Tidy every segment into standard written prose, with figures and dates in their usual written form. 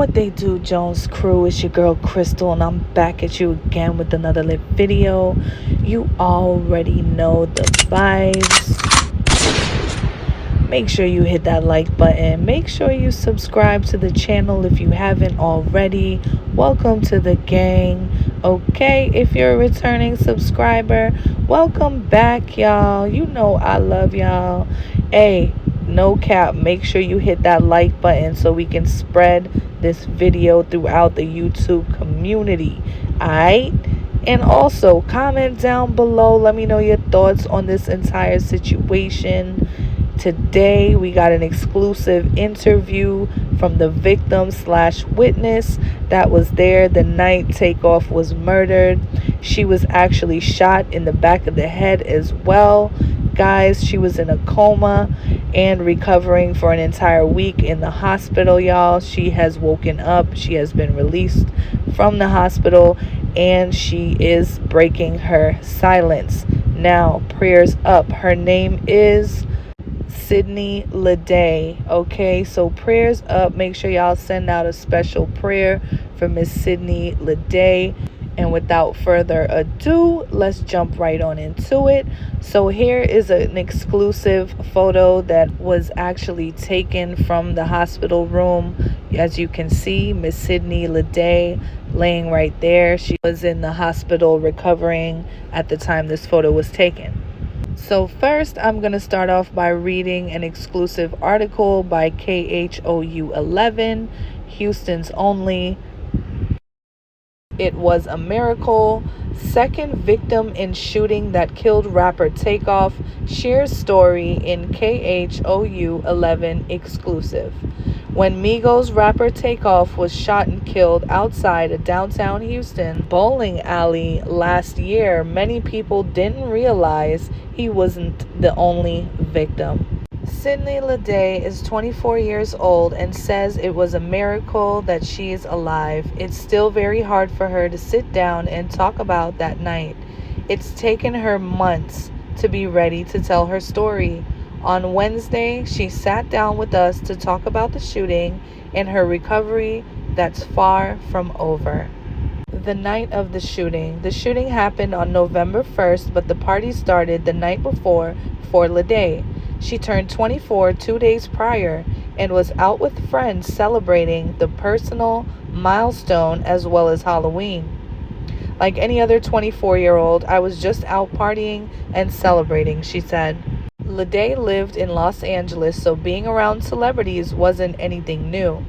What they do, Jones crew? It's your girl Crystal, and I'm back at you again with another lit video. You already know the vibes. Make sure you hit that like button. Make sure you subscribe to the channel if you haven't already. Welcome to the gang. Okay, if you're a returning subscriber, welcome back, y'all. You know I love y'all. Hey, no cap, make sure you hit that like button so we can spread this video throughout the YouTube community. Alright? And also comment down below. Let me know your thoughts on this entire situation. Today we got an exclusive interview from the victim/witness that was there the night Takeoff was murdered. She was actually shot in the back of the head as well. Guys, she was in a coma and recovering for an entire week in the hospital, y'all. She has woken up. She has been released from the hospital and she is breaking her silence. Now, prayers up. Her name is Sydney Leday. Okay, so prayers up. Make sure y'all send out a special prayer for Miss Sydney Leday. And without further ado, let's jump right on into it. So here is an exclusive photo that was actually taken from the hospital room. As you can see, Miss Sydney Leday laying right there. She was in the hospital recovering at the time this photo was taken. So first, I'm going to start off by reading an exclusive article by KHOU 11, Houston's Only. It was a miracle. Second victim in shooting that killed rapper Takeoff shares story in KHOU 11 exclusive. When Migos rapper Takeoff was shot and killed outside a downtown Houston bowling alley last year, many people didn't realize he wasn't the only victim. Sydney Leday is 24 years old and says it was a miracle that she is alive. It's still very hard for her to sit down and talk about that night. It's taken her months to be ready to tell her story. On Wednesday, she sat down with us to talk about the shooting and her recovery that's far from over. The night of the shooting happened on November 1st, but the party started the night before for Leday. She turned 24 2 days prior and was out with friends celebrating the personal milestone as well as Halloween. Like any other 24-year-old, I was just out partying and celebrating, she said. Leday lived in Los Angeles, so being around celebrities wasn't anything new.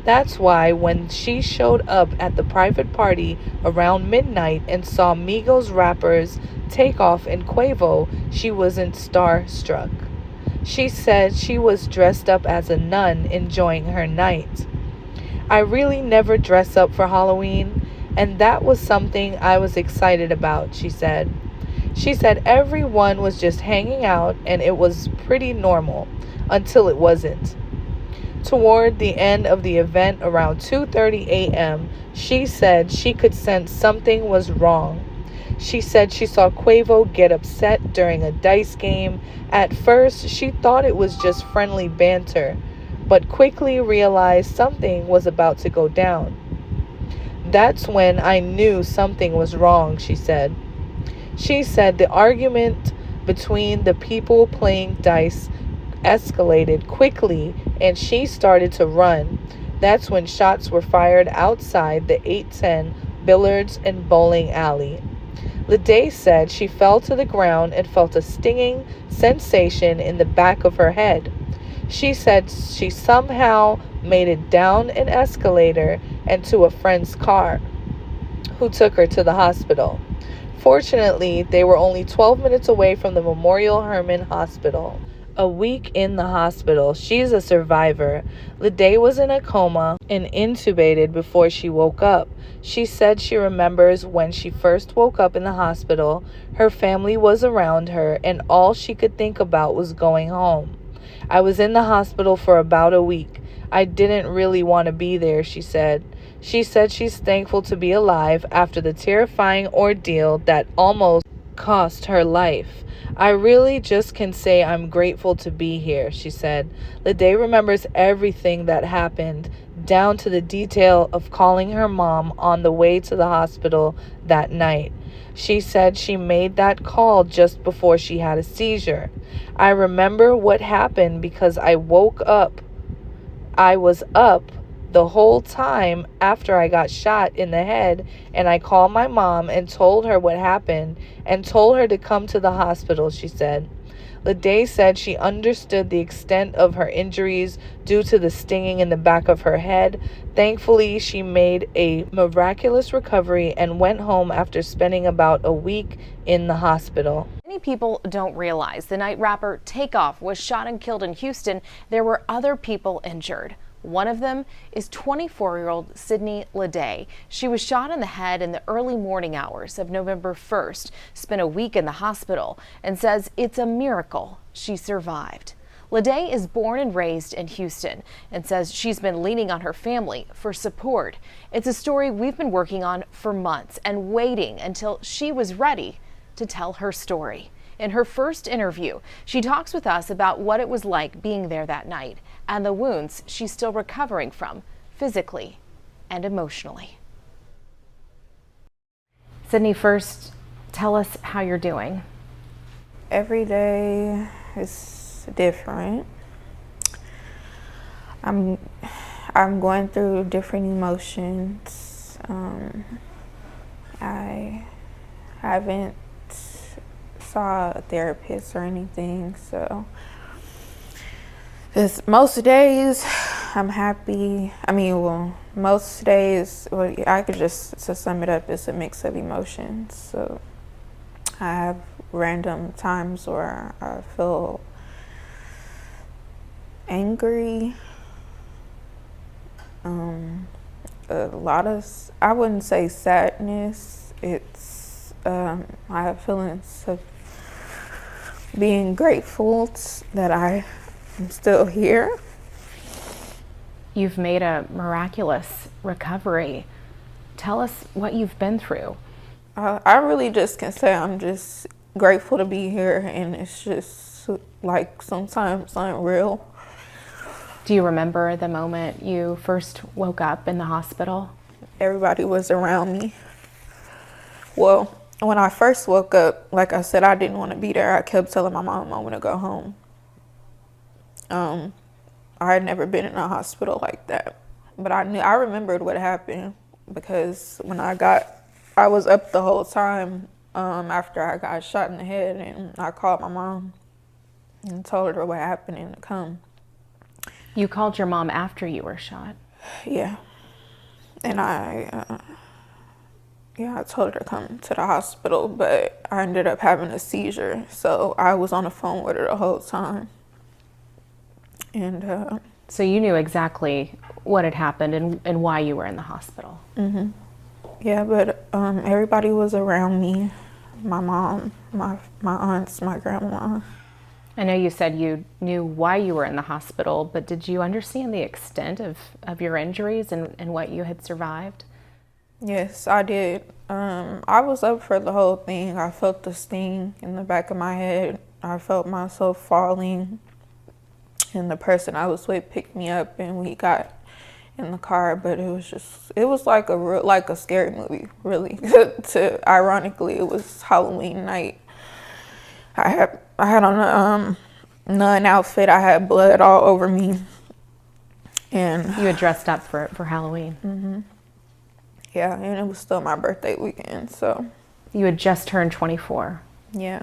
That's why when she showed up at the private party around midnight and saw Migos rappers Takeoff and Quavo, she wasn't starstruck. She said she was dressed up as a nun enjoying her night. I really never dress up for Halloween, and that was something I was excited about, she said. She said everyone was just hanging out and it was pretty normal until it wasn't. Toward the end of the event around 2:30 a.m., she said she could sense something was wrong. She said she saw Quavo get upset during a dice game. At first, she thought it was just friendly banter, but quickly realized something was about to go down. That's when I knew something was wrong, she said. She said the argument between the people playing dice escalated quickly and she started to run. That's when shots were fired outside the 810 Billiards and Bowling Alley. Leday said she fell to the ground and felt a stinging sensation in the back of her head. She said she somehow made it down an escalator and to a friend's car, who took her to the hospital. Fortunately, they were only 12 minutes away from the Memorial Hermann Hospital. A week in the hospital, she's a survivor. Leday was in a coma and intubated before she woke up. She said she remembers when she first woke up in the hospital, her family was around her and all she could think about was going home. I was in the hospital for about a week. I didn't really want to be there, she said. She said she's thankful to be alive after the terrifying ordeal that almost cost her life. I really just can say I'm grateful to be here, she said. Leday remembers everything that happened down to the detail of calling her mom on the way to the hospital that night. She said she made that call just before she had a seizure. I remember what happened because I woke up. I was up the whole time after I got shot in the head, and I called my mom and told her what happened and told her to come to the hospital, she said. Lede said she understood the extent of her injuries due to the stinging in the back of her head. Thankfully, she made a miraculous recovery and went home after spending about a week in the hospital. Many people don't realize the night rapper Takeoff was shot and killed in Houston. There were other people injured. One of them is 24-year-old Sydney Lede. She was shot in the head in the early morning hours of November 1st, spent a week in the hospital, and says it's a miracle she survived. Lede is born and raised in Houston and says she's been leaning on her family for support. It's a story we've been working on for months and waiting until she was ready to tell her story. In her first interview, she talks with us about what it was like being there that night and the wounds she's still recovering from, physically and emotionally. Sydney, first, tell us how you're doing. Every day is different. I'm going through different emotions. I haven't saw a therapist or anything, so most days I'm happy. Most days, I could just, to sum it up, it's a mix of emotions. So I have random times where I feel angry, a lot of, I wouldn't say sadness, it's I have feelings of being grateful that I am still here. You've made a miraculous recovery. Tell us what you've been through. I really just can say I'm just grateful to be here, and it's just like sometimes unreal. Do you remember the moment you first woke up in the hospital? Everybody was around me. Well, when I first woke up, like I said, I didn't want to be there. I kept telling my mom I want to go home. I had never been in a hospital like that, but I remembered what happened because when I was up the whole time after I got shot in the head, and I called my mom and told her what happened and to come. You called your mom after you were shot? Yeah, and I told her to come to the hospital, but I ended up having a seizure, so I was on the phone with her the whole time. And so you knew exactly what had happened and why you were in the hospital. Mm-hmm. Yeah, but everybody was around me. My mom, my aunts, my grandma. I know you said you knew why you were in the hospital, but did you understand the extent of your injuries and what you had survived? Yes, I did. I was up for the whole thing. I felt the sting in the back of my head. I felt myself falling. And the person I was with picked me up and we got in the car, but it was like a scary movie, really. Ironically, it was Halloween night. I had on a nun outfit. I had blood all over me. And you had dressed up for Halloween. Mm-hmm. Yeah, and it was still my birthday weekend, so. You had just turned 24. Yeah.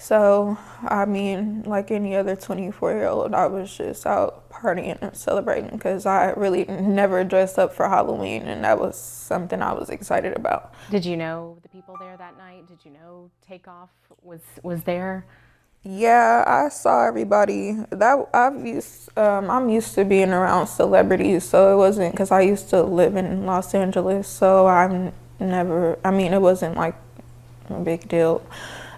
So, like any other 24-year-old, I was just out partying and celebrating because I really never dressed up for Halloween, and that was something I was excited about. Did you know the people there that night? Did you know Takeoff was there? Yeah, I saw everybody. I'm used to being around celebrities, so it wasn't because I used to live in Los Angeles, so it wasn't like a big deal.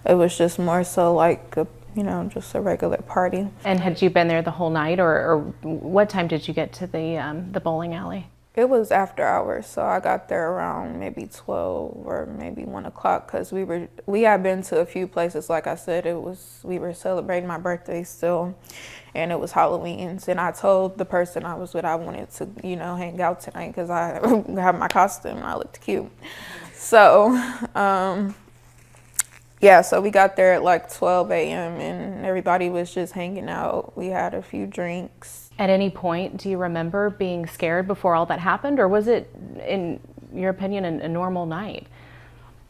It was just more so like just a regular party. And had you been there the whole night, or what time did you get to the bowling alley? It was after hours, so I got there around maybe 12 or maybe 1 o'clock because we had been to a few places. Like I said, we were celebrating my birthday still, and it was Halloween's. And I told the person I was with I wanted to, hang out tonight because I have my costume and I looked cute. So, yeah, so we got there at like 12 a.m. and everybody was just hanging out. We had a few drinks. At any point, do you remember being scared before all that happened, or was it, in your opinion, a normal night?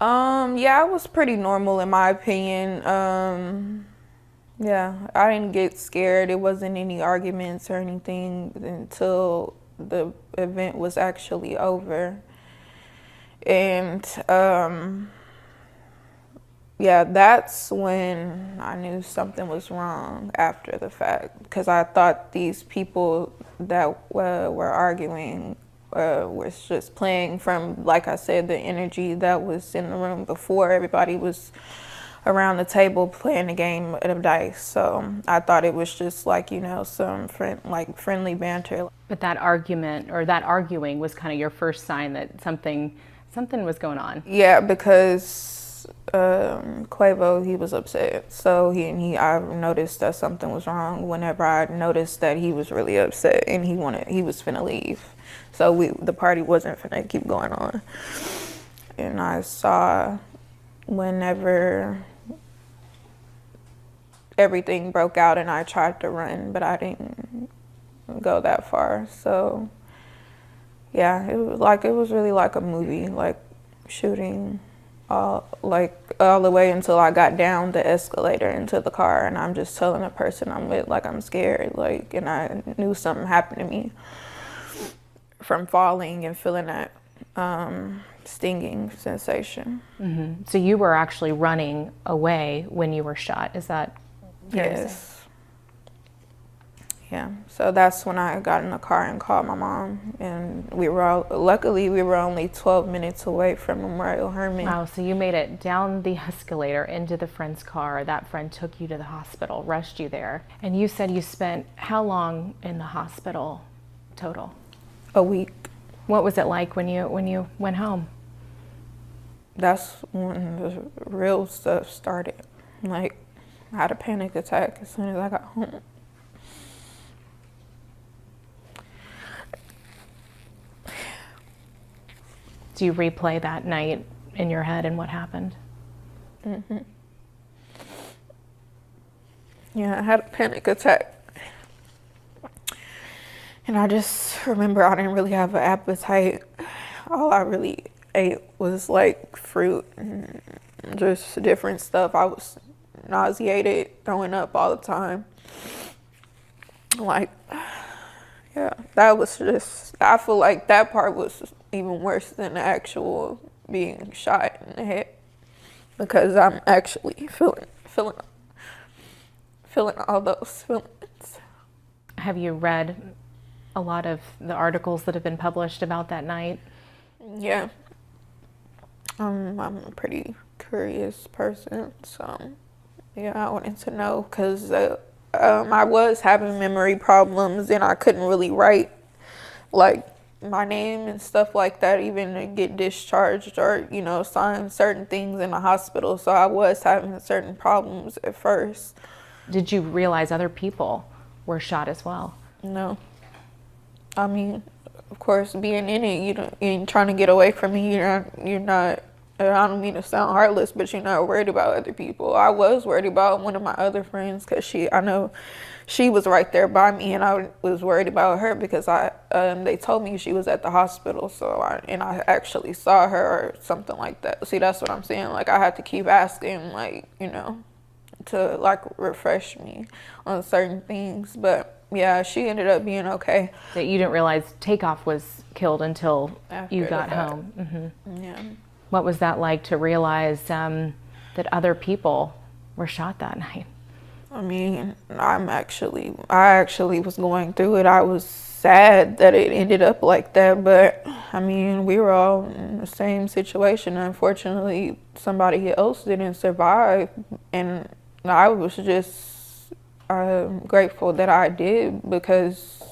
Yeah, it was pretty normal in my opinion. Yeah, I didn't get scared. It wasn't any arguments or anything until the event was actually over. And yeah, that's when I knew something was wrong after the fact, because I thought these people that were arguing was just playing from, like I said, the energy that was in the room before. Everybody was around the table playing a game of dice, so I thought it was just like, some friendly banter. But that argument or that arguing was kind of your first sign that something was going on. Yeah, because Quavo, he was upset. So I noticed that something was wrong whenever I noticed that he was really upset and he was finna leave. So the party wasn't finna keep going on. And I saw whenever everything broke out and I tried to run, but I didn't go that far. So yeah, it was really like a movie, like shooting all the way until I got down the escalator into the car, and I'm just telling the person I'm with, like, I'm scared, like, and I knew something happened to me from falling and feeling that stinging sensation. Mm-hmm. So you were actually running away when you were shot, is that fair to say? Yes. Yeah, so that's when I got in the car and called my mom, and luckily we were only 12 minutes away from Memorial Hermann. Wow, so you made it down the escalator into the friend's car. That friend took you to the hospital, rushed you there, and you said you spent how long in the hospital total? A week. What was it like when you went home? That's when the real stuff started. Like, I had a panic attack as soon as I got home. Do you replay that night in your head and what happened? Mm-hmm. Yeah, I had a panic attack. And I just remember I didn't really have an appetite. All I really ate was like fruit and just different stuff. I was nauseated, throwing up all the time. Like, yeah, that was just, I feel like that part was even worse than the actual being shot in the head, because I'm actually feeling all those feelings. Have you read a lot of the articles that have been published about that night? Yeah. I'm a pretty curious person, so yeah, I wanted to know, because I was having memory problems and I couldn't really write like my name and stuff like that, even to get discharged or, sign certain things in the hospital. So I was having certain problems at first. Did you realize other people were shot as well? No. I mean, of course, being in it, you ain't trying to get away from me. You're not, I don't mean to sound heartless, but you're not worried about other people. I was worried about one of my other friends, because I know she was right there by me, and I was worried about her because they told me she was at the hospital, and I actually saw her or something like that. See, that's what I'm saying. Like, I had to keep asking, like, to like refresh me on certain things. But yeah, she ended up being okay. That you didn't realize Takeoff was killed until After you the got fact. home. Mm-hmm. Yeah. What was that like to realize that other people were shot that night? I mean, I actually was going through it. I was sad that it ended up like that, but I mean, we were all in the same situation. Unfortunately, somebody else didn't survive, and I was just grateful that I did, because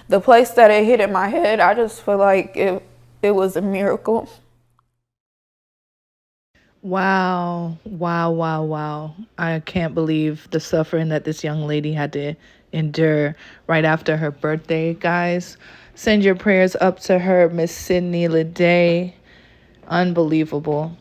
the place that it hit in my head, I just feel like it was a miracle. Wow, wow, wow, wow. I can't believe the suffering that this young lady had to endure right after her birthday, guys. Send your prayers up to her, Miss Sydney Leday. Unbelievable.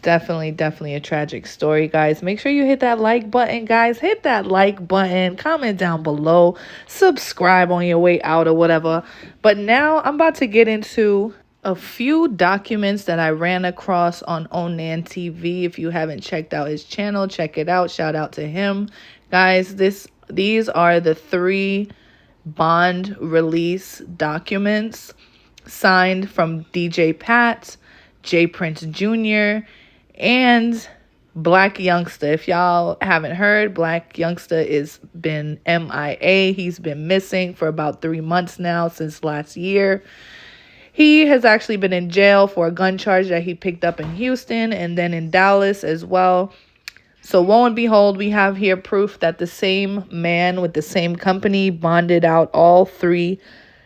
Definitely a tragic story, guys. Make sure you hit that like button, guys. Hit that like button. Comment down below. Subscribe on your way out or whatever. But now I'm about to get into a few documents that I ran across on Onan TV. If you haven't checked out his channel, check it out. Shout out to him. Guys, these are the 3 bond release documents signed from DJ Pat, J Prince Jr., and Black Youngster. If y'all haven't heard, Black Youngster is been MIA. He's been missing for about 3 months now, since last year. He has actually been in jail for a gun charge that he picked up in Houston and then in Dallas as well. So lo and behold, we have here proof that the same man with the same company bonded out all 3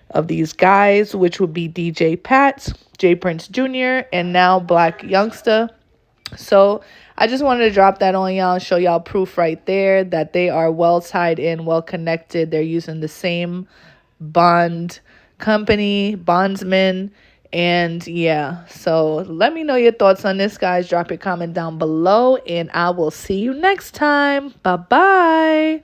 of these guys, which would be DJ Pat, J Prince Jr., and now Black Youngster. So I just wanted to drop that on y'all and show y'all proof right there that they are well tied in, well connected. They're using the same bond company, bondsman. And yeah, so let me know your thoughts on this, guys. Drop your comment down below, and I will see you next time. Bye-bye.